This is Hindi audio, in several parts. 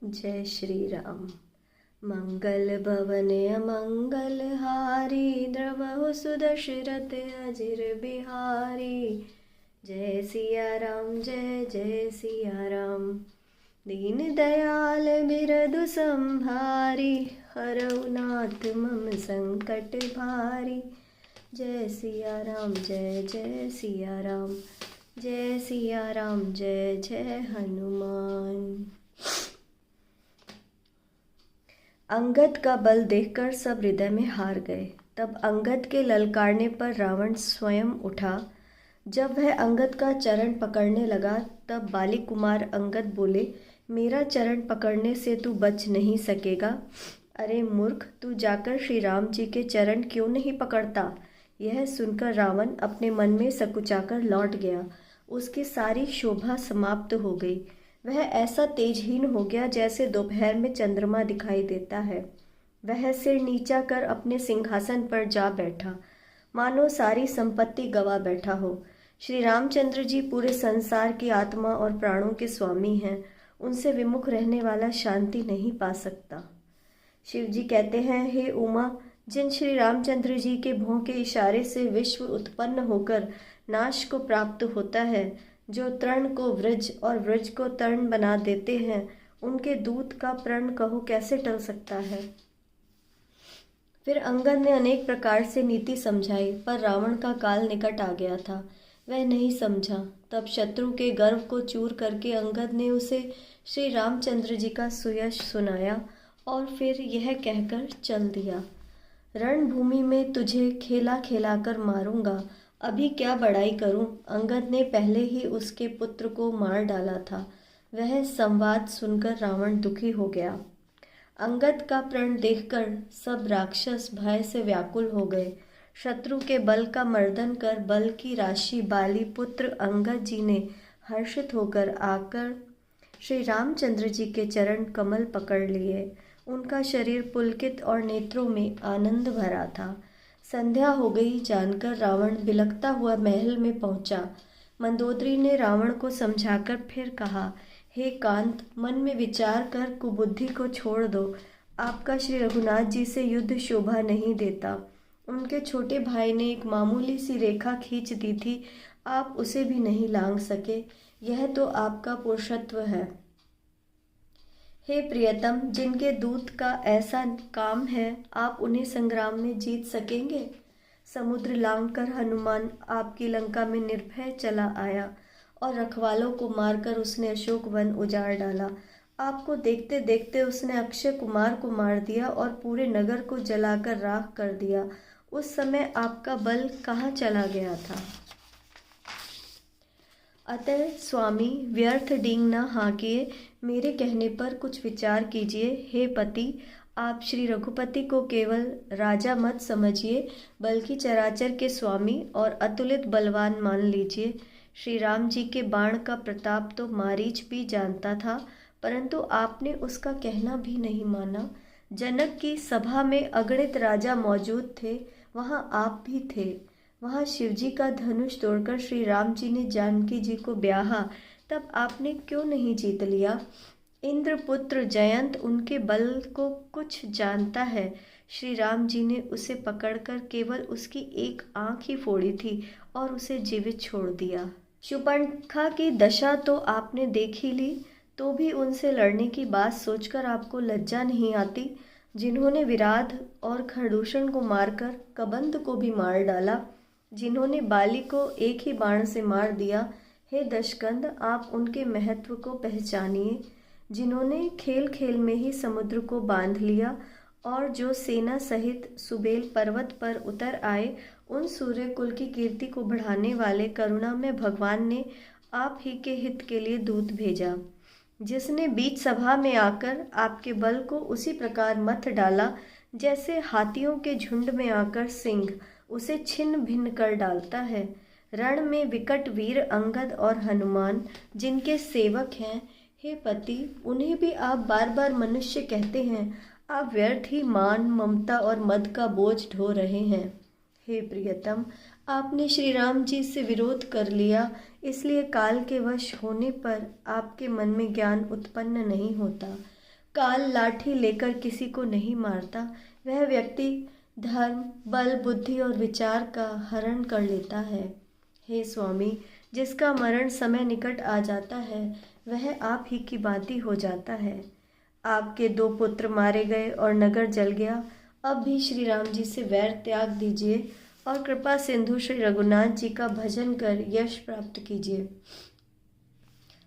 जय श्री राम। मंगल भवन अमंगल हारी, द्रवहु सुदशरथ अजिर बिहारी। जय सिया राम जय जय सिया राम। दीन दयाल बिरधु संभारी, हरऊ नाथ मम संकट भारी। जय सिया राम जय जय सिया राम। जय सिया राम जय जय हनुमान। अंगद का बल देखकर सब हृदय में हार गए। तब अंगद के ललकारने पर रावण स्वयं उठा। जब वह अंगद का चरण पकड़ने लगा तब बाली कुमार अंगद बोले, मेरा चरण पकड़ने से तू बच नहीं सकेगा। अरे मूर्ख, तू जाकर श्री राम जी के चरण क्यों नहीं पकड़ता। यह सुनकर रावण अपने मन में सकुचाकर लौट गया। उसकी सारी शोभा समाप्त हो गई। वह ऐसा तेजहीन हो गया जैसे दोपहर में चंद्रमा दिखाई देता है। वह सिर नीचा कर अपने सिंहासन पर जा बैठा, मानो सारी संपत्ति गवा बैठा हो। श्री रामचंद्र जी पूरे संसार की आत्मा और प्राणों के स्वामी हैं। उनसे विमुख रहने वाला शांति नहीं पा सकता। शिव जी कहते हैं, हे उमा, जिन श्री रामचंद्र जी के भौं के इशारे से विश्व उत्पन्न होकर नाश को प्राप्त होता है, जो तृण को वृज और वृज को तृण बना देते हैं, उनके दूत का प्रण कहो कैसे टल सकता है। फिर अंगद ने अनेक प्रकार से नीति समझाई, पर रावण का काल निकट आ गया था। वह नहीं समझा। तब शत्रु के गर्व को चूर करके अंगद ने उसे श्री रामचंद्र जी का सुयश सुनाया और फिर यह कहकर चल दिया, रणभूमि में तुझे खेला खेलाकर मारूंगा, अभी क्या बड़ाई करूं। अंगद ने पहले ही उसके पुत्र को मार डाला था। वह संवाद सुनकर रावण दुखी हो गया। अंगद का प्रण देखकर सब राक्षस भय से व्याकुल हो गए। शत्रु के बल का मर्दन कर बल की राशि बाली पुत्र अंगद जी ने हर्षित होकर आकर श्री रामचंद्र जी के चरण कमल पकड़ लिए। उनका शरीर पुलकित और नेत्रों में आनंद भरा था। संध्या हो गई जानकर रावण बिलखता हुआ महल में पहुंचा। मंदोदरी ने रावण को समझाकर फिर कहा, हे कांत, मन में विचार कर कुबुद्धि को छोड़ दो। आपका श्री रघुनाथ जी से युद्ध शोभा नहीं देता। उनके छोटे भाई ने एक मामूली सी रेखा खींच दी थी, आप उसे भी नहीं लांघ सके। यह तो आपका पुरुषत्व है। हे प्रियतम, जिनके दूत का ऐसा काम है, आप उन्हें संग्राम में जीत सकेंगे। समुद्र लांघकर हनुमान आपकी लंका में निर्भय चला आया और रखवालों को मारकर उसने अशोक वन उजाड़ डाला। आपको देखते देखते उसने अक्षय कुमार को मार दिया और पूरे नगर को जलाकर राख कर दिया। उस समय आपका बल कहाँ चला गया था। अतः स्वामी, व्यर्थ डींग न हाँकिए, मेरे कहने पर कुछ विचार कीजिए। हे पति, आप श्री रघुपति को केवल राजा मत समझिए, बल्कि चराचर के स्वामी और अतुलित बलवान मान लीजिए। श्री राम जी के बाण का प्रताप तो मारीच भी जानता था, परंतु आपने उसका कहना भी नहीं माना। जनक की सभा में अगणित राजा मौजूद थे, वहाँ आप भी थे। वहाँ शिवजी का धनुष तोड़कर श्री राम जी ने जानकी जी को ब्याहा, तब आपने क्यों नहीं जीत लिया। इंद्रपुत्र जयंत उनके बल को कुछ जानता है। श्री राम जी ने उसे पकड़कर केवल उसकी एक आंख ही फोड़ी थी और उसे जीवित छोड़ दिया। शूर्पणखा की दशा तो आपने देख ही ली, तो भी उनसे लड़ने की बात सोचकर आपको लज्जा नहीं आती। जिन्होंने विराध और खरदूषण को मारकर कबंध को भी मार डाला, जिन्होंने बाली को एक ही बाण से मार दिया, हे दशकंद, आप उनके महत्व को पहचानिए। जिन्होंने खेल खेल में ही समुद्र को बांध लिया और जो सेना सहित सुबेल पर्वत पर उतर आए, उन सूर्य कुल की कीर्ति को बढ़ाने वाले करुणा में भगवान ने आप ही के हित के लिए दूत भेजा, जिसने बीच सभा में आकर आपके बल को उसी प्रकार मथ डाला जैसे हाथियों के झुंड में आकर सिंह उसे छिन्न भिन्न कर डालता है। रण में विकट वीर अंगद और हनुमान जिनके सेवक हैं, हे पति, उन्हें भी आप बार बार मनुष्य कहते हैं। आप व्यर्थ ही मान, ममता और मद का बोझ ढो रहे हैं। हे प्रियतम, आपने श्री राम जी से विरोध कर लिया, इसलिए काल के वश होने पर आपके मन में ज्ञान उत्पन्न नहीं होता। काल लाठी लेकर किसी को नहीं मारता, वह व्यक्ति धर्म, बल, बुद्धि और विचार का हरण कर लेता है। हे स्वामी, जिसका मरण समय निकट आ जाता है वह आप ही की भांति हो जाता है। आपके 2 पुत्र मारे गए और नगर जल गया। अब भी श्री राम जी से वैर त्याग दीजिए और कृपा सिंधु श्री रघुनाथ जी का भजन कर यश प्राप्त कीजिए।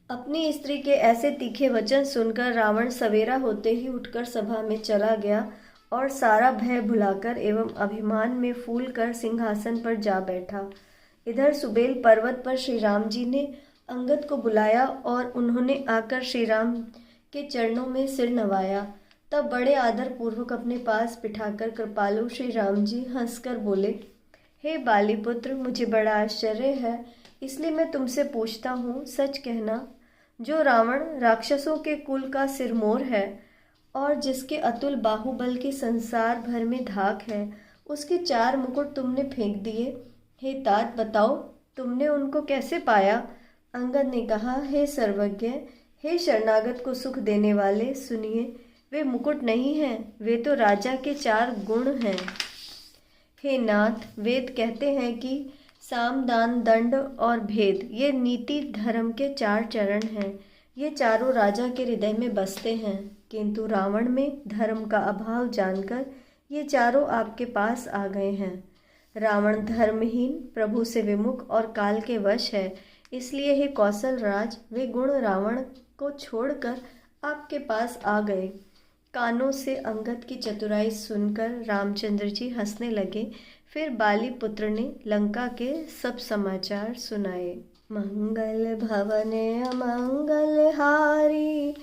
अपनी स्त्री के ऐसे तीखे वचन सुनकर रावण सवेरा होते ही उठकर सभा में चला गया और सारा भय भुलाकर एवं अभिमान में फूल कर सिंहासन पर जा बैठा। इधर सुबेल पर्वत पर श्री राम जी ने अंगद को बुलाया और उन्होंने आकर श्री राम के चरणों में सिर नवाया। तब बड़े आदर पूर्वक अपने पास बिठाकर कृपालु श्री राम जी हंसकर बोले, हे बालीपुत्र, मुझे बड़ा आश्चर्य है, इसलिए मैं तुमसे पूछता हूँ, सच कहना, जो रावण राक्षसों के कुल का सिरमौर है और जिसके अतुल बाहुबल के संसार भर में धाक है, उसके 4 मुकुट तुमने फेंक दिए। हे तात, बताओ तुमने उनको कैसे पाया? अंगद ने कहा, हे सर्वज्ञ, हे शरणागत को सुख देने वाले, सुनिए, वे मुकुट नहीं हैं, वे तो राजा के 4 गुण हैं। हे नाथ, वेद कहते हैं कि साम, दान, दंड और भेद ये नीति धर्म के 4 चरण हैं। ये चारों राजा के हृदय में बसते हैं, किंतु रावण में धर्म का अभाव जानकर ये चारों आपके पास आ गए हैं। रावण धर्महीन, प्रभु से विमुख और काल के वश है, इसलिए हे कौशल राज, वे गुण रावण को छोड़कर आपके पास आ गए। कानों से अंगद की चतुराई सुनकर रामचंद्र जी हंसने लगे। फिर बाली पुत्र ने लंका के सब समाचार सुनाए। मंगल भवने अमंगल हारी,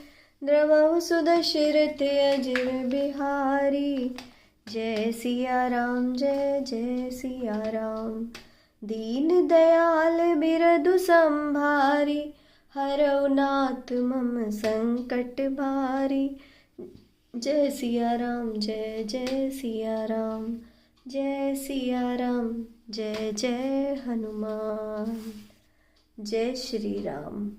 द्रवहु सुदशरथ अजिर बिहारी। जय सिया राम, जय जय सिया राम। दीन दयाल बिरधु संभारी, हरौ नाथ मम संकट भारी। जय सिया राम, जय जय सिया राम, जय सिया राम, जय जय हनुमान। जय श्री राम।